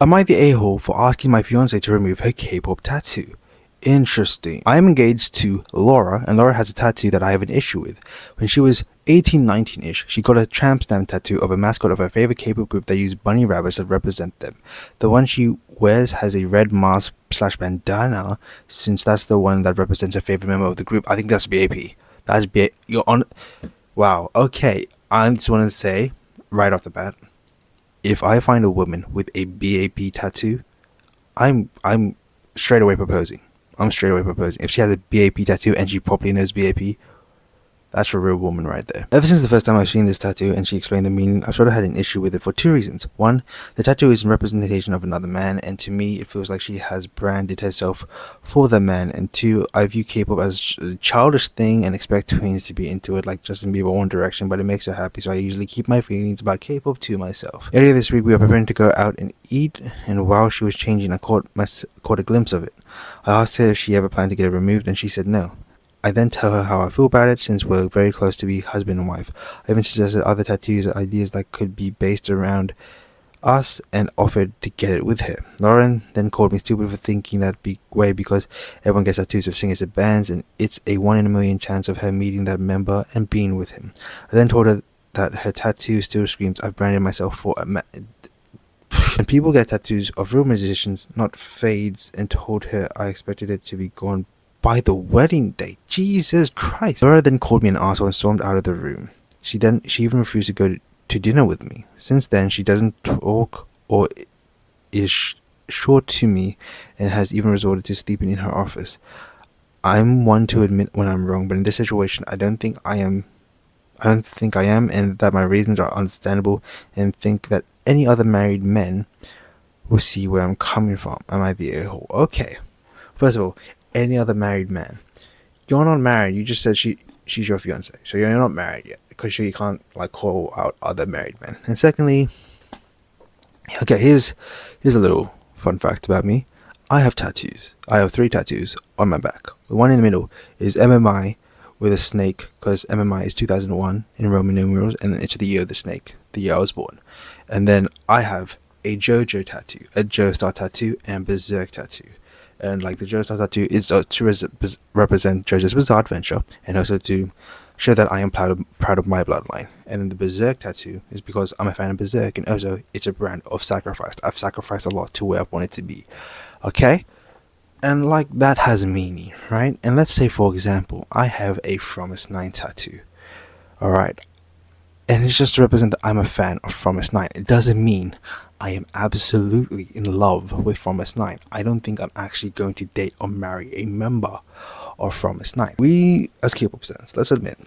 Am I the a-hole for asking my fiance to remove her K-pop tattoo? Interesting. I am engaged to Laura, and Laura has a tattoo that I have an issue with. When she was 18, 19-ish, she got a tramp stamp tattoo of a mascot of her favorite K-pop group that used bunny rabbits to represent them. The one she wears has a red mask slash bandana, since that's the one that represents her favorite member of the group. I think that's BAP. That's BAP. You're on. Wow. Okay. I just want to say, right off the bat, if I find a woman with a BAP tattoo, I'm straight away proposing. I'm straight away proposing. If she has a BAP tattoo and she properly knows BAP, that's a real woman right there. Ever since the first time I've seen this tattoo and she explained the meaning, I've sort of had an issue with it for two reasons. One, the tattoo is a representation of another man, and to me it feels like she has branded herself for the man. And two, I view K-pop as a childish thing and expect tweens to be into it like Justin Bieber One Direction, but it makes her happy, so I usually keep my feelings about K-pop to myself. Earlier this week we were preparing to go out and eat, and while she was changing I caught a glimpse of it. I asked her if she ever planned to get it removed, and she said no. I then tell her how I feel about it, since we're very close to be husband and wife. I even suggested other tattoos, ideas that could be based around us, and offered to get it with her. Lauren then called me stupid for thinking that way because everyone gets tattoos of singers and bands, and it's a 1 in a million chance of her meeting that member and being with him. I then told her that her tattoo still screams, I've branded myself for a man. And people get tattoos of real musicians, not fades, and told her I expected it to be gone by the wedding day. Jesus Christ. Laura then called me an arsehole and stormed out of the room. She even refused to go to dinner with me. Since then, she doesn't talk or is short to me, and has even resorted to sleeping in her office. I'm one to admit when I'm wrong, but in this situation, I don't think I am, and that my reasons are understandable, and think that any other married men will see where I'm coming from. Am I the a-hole? Okay. First of all, any other married man. You're not married. You just said she's your fiance, so you're not married yet, because you can't like call out other married men. And secondly, okay, here's a little fun fact about me. I have tattoos. I have 3 tattoos on my back. The one in the middle is MMI with a snake, because MMI is 2001 in Roman numerals, and it's the year of the snake, the year I was born. And then I have a JoJo tattoo, a Joestar tattoo, and a Berserk tattoo. And like the Joestar tattoo is to represent JoJo's Bizarre Adventure, and also to show that I am proud of my bloodline. And then the Berserk tattoo is because I'm a fan of Berserk, and also it's a brand of sacrifice. I've sacrificed a lot to where I want it to be. Okay? And like that has a meaning, right? And let's say, for example, I have a Promise 9 tattoo. Alright. And it's just to represent that I'm a fan of Promise 9. It doesn't mean I am absolutely in love with Promise 9. I don't think I'm actually going to date or marry a member of Promise 9. We, as K-pop fans, let's admit,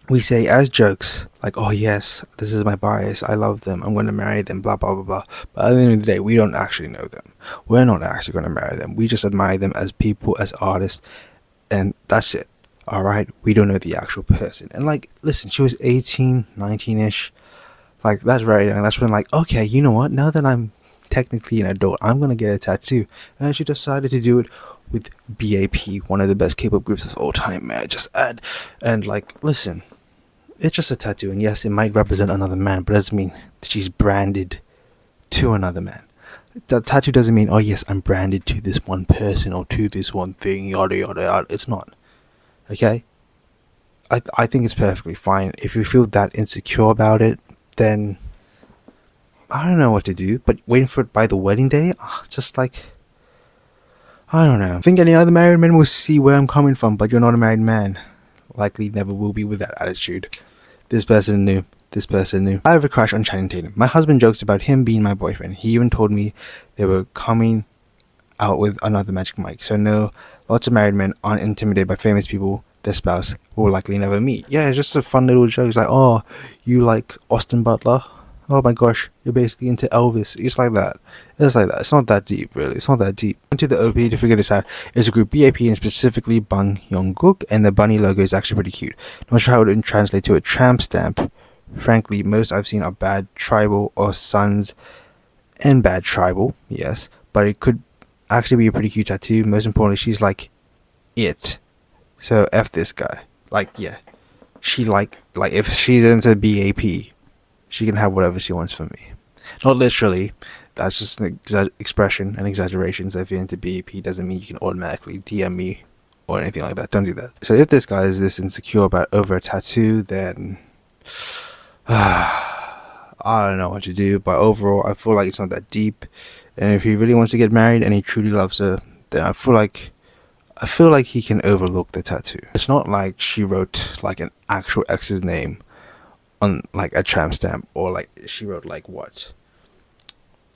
we say as jokes, like, oh yes, this is my bias, I love them, I'm going to marry them, blah, blah, blah, blah. But at the end of the day, we don't actually know them. We're not actually going to marry them. We just admire them as people, as artists, and that's it. Alright? We don't know the actual person. And like, listen, she was 18, 19-ish. Like, that's very young. That's when, like, okay, you know what? Now that I'm technically an adult, I'm going to get a tattoo. And she decided to do it with BAP, one of the best K-pop groups of all time, may I just add. And, like, listen, it's just a tattoo. And yes, it might represent another man, but it doesn't mean that she's branded to another man. That tattoo doesn't mean, oh yes, I'm branded to this one person or to this one thing, yada, yada, yada. It's not. Okay? I think it's perfectly fine. If you feel that insecure about it, then I don't know what to do. But waiting for it by the wedding day, just like, I don't know. I think any other married men will see where I'm coming from, but you're not a married man. Likely never will be with that attitude. This person knew. This person knew. I have a crush on Channing Tatum. My husband jokes about him being my boyfriend. He even told me they were coming out with another Magic Mike. So no, lots of married men aren't intimidated by famous people their spouse will likely never meet. Yeah, it's just a fun little joke. It's like, oh, you like Austin Butler? Oh my gosh, you're basically into Elvis. It's like that. It's like that. It's not that deep, really. It's not that deep. Into the OP to figure this out is a group BAP, and specifically Bang Young-gook, and the bunny logo is actually pretty cute. Not sure how it would translate to a tramp stamp. Frankly, most I've seen are bad tribal or sons and bad tribal, yes, but it could actually be a pretty cute tattoo. Most importantly, she's like it. So F this guy. Like, yeah. She like if she's into BAP, she can have whatever she wants from me. Not literally. That's just an expression and exaggeration. So if you're into BEP, doesn't mean you can automatically DM me or anything like that. Don't do that. So if this guy is this insecure about over a tattoo, then I don't know what to do. But overall, I feel like it's not that deep. And if he really wants to get married and he truly loves her, then I feel like he can overlook the tattoo. It's not like she wrote like an actual ex's name on like a tramp stamp, or like she wrote like what,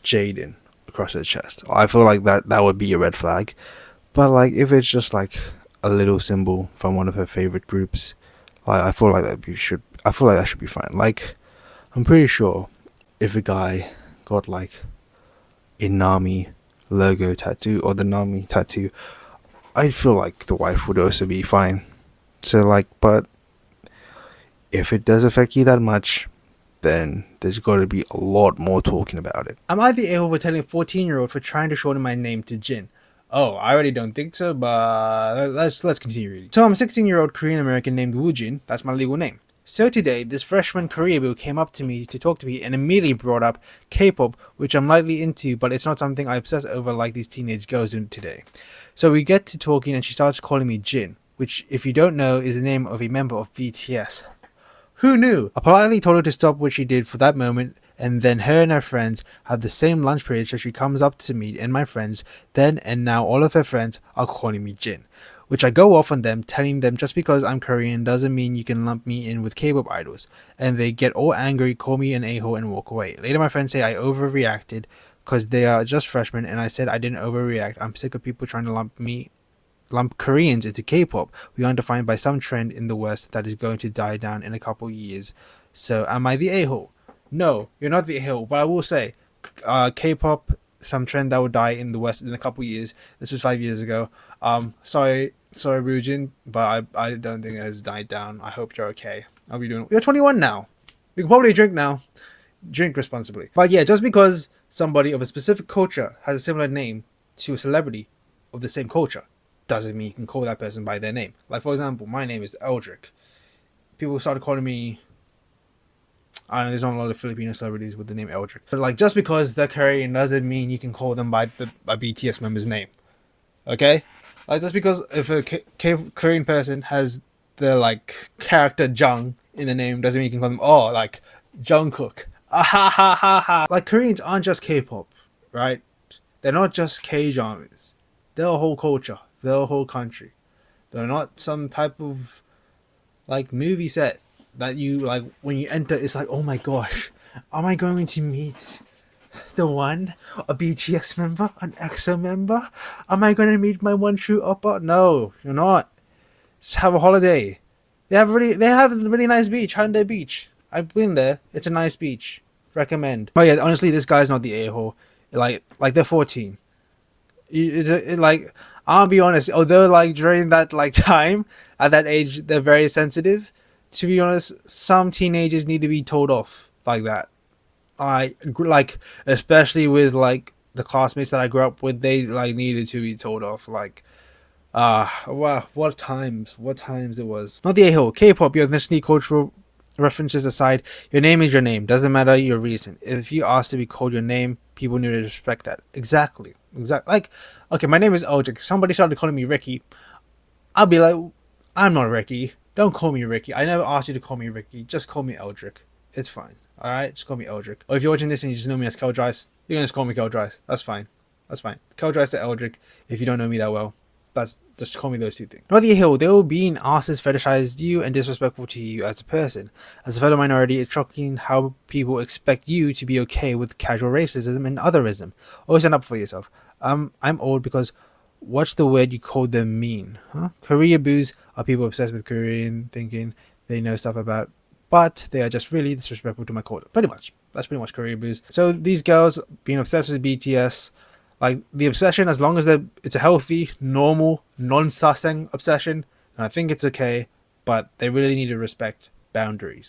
Jaden, across her chest. I feel like that would be a red flag. But like if it's just like a little symbol from one of her favorite groups, like I feel like that should be fine. Like I'm pretty sure if a guy got like a Nami logo tattoo or the Nami tattoo, I feel like the wife would also be fine. So like, but if it does affect you that much, then there's got to be a lot more talking about it. Am I the a-hole for telling a 14-year-old for trying to shorten my name to Jin? Oh, I already don't think so, but let's continue reading. So I'm a 16-year-old Korean American named Woojin. That's my legal name. So today, this freshman Korea boo came up to me to talk to me and immediately brought up K-pop, which I'm lightly into, but it's not something I obsess over like these teenage girls do today. So we get to talking and she starts calling me Jin, which, if you don't know, is the name of a member of BTS. Who knew? I politely told her to stop what she did for that moment, and then her and her friends have the same lunch period, so she comes up to me and my friends. Then and now all of her friends are calling me Jin, which I go off on them, telling them just because I'm Korean doesn't mean you can lump me in with K-pop idols. And they get all angry, call me an a-hole and walk away. Later my friends say I overreacted because they are just freshmen, and I said I didn't overreact. I'm sick of people trying to lump Koreans into K-pop. We are defined by some trend in the West that is going to die down in a couple years. So am I the a-hole? No, you're not the a-hole, but I will say K-pop, some trend that will die in the West in a couple years. This was 5 years ago. Sorry Ryujin, but I don't think it has died down. I hope you're okay. I'll be doing. You're 21 now. You can probably drink now. Drink responsibly. But yeah, just because somebody of a specific culture has a similar name to a celebrity of the same culture doesn't mean you can call that person by their name. Like, for example, my name is Eldrick. People started calling me, I know there's not a lot of Filipino celebrities with the name Eldrick, but like, just because they're Korean doesn't mean you can call them by a BTS member's name. Okay? Like, just because if a Korean person has the like character Jung in the name doesn't mean you can call them like Jungkook. Ah ha ha ha ha. Like, Koreans aren't just K-pop, right? They're not just K-dramas. They're a whole culture. They're a whole country. They're not some type of like movie set that you like when you enter. It's like, oh my gosh, am I going to meet the one, a BTS member, an EXO member? Am I going to meet my one true oppa? No, you're not. Just have a holiday. They have a really nice beach, Hyundai Beach. I've been there. It's a nice beach. Recommend. But yeah, honestly, this guy's not the a-hole. Like they're 14. Like, I'll be honest, although like during that like time at that age they're very sensitive, to be honest, some teenagers need to be told off like that. I like, especially with like the classmates that I grew up with, they like needed to be told off. Like, wow, what times it was. Not the a-hole. K-pop, your ethnicity, cultural references aside, your name is your name. Doesn't matter your reason. If you ask to be called your name, people need to respect that. Exactly. Like, okay, my name is Eldrick. If somebody started calling me Ricky, I'll be like, I'm not Ricky. Don't call me Ricky. I never asked you to call me Ricky. Just call me Eldrick. It's fine. Alright? Just call me Eldrick. Or if you're watching this and you just know me as kldrice, you're gonna just call me kldrice. That's fine. Kldrice or Eldrick, if you don't know me that well. That's just call me those two things. Not the hill, they will be in asses fetishized you and disrespectful to you as a person. As a fellow minority, it's shocking how people expect you to be okay with casual racism and otherism. Always stand up for yourself. I'm old because what's the word you called them mean? Huh? Korea boos are people obsessed with Korean, thinking they know stuff about, but they are just really disrespectful to my culture. Pretty much. That's pretty much Korea boos. So these girls being obsessed with BTS, like the obsession, as long as it's a healthy, normal, non-sussing obsession, and I think it's okay, but they really need to respect boundaries.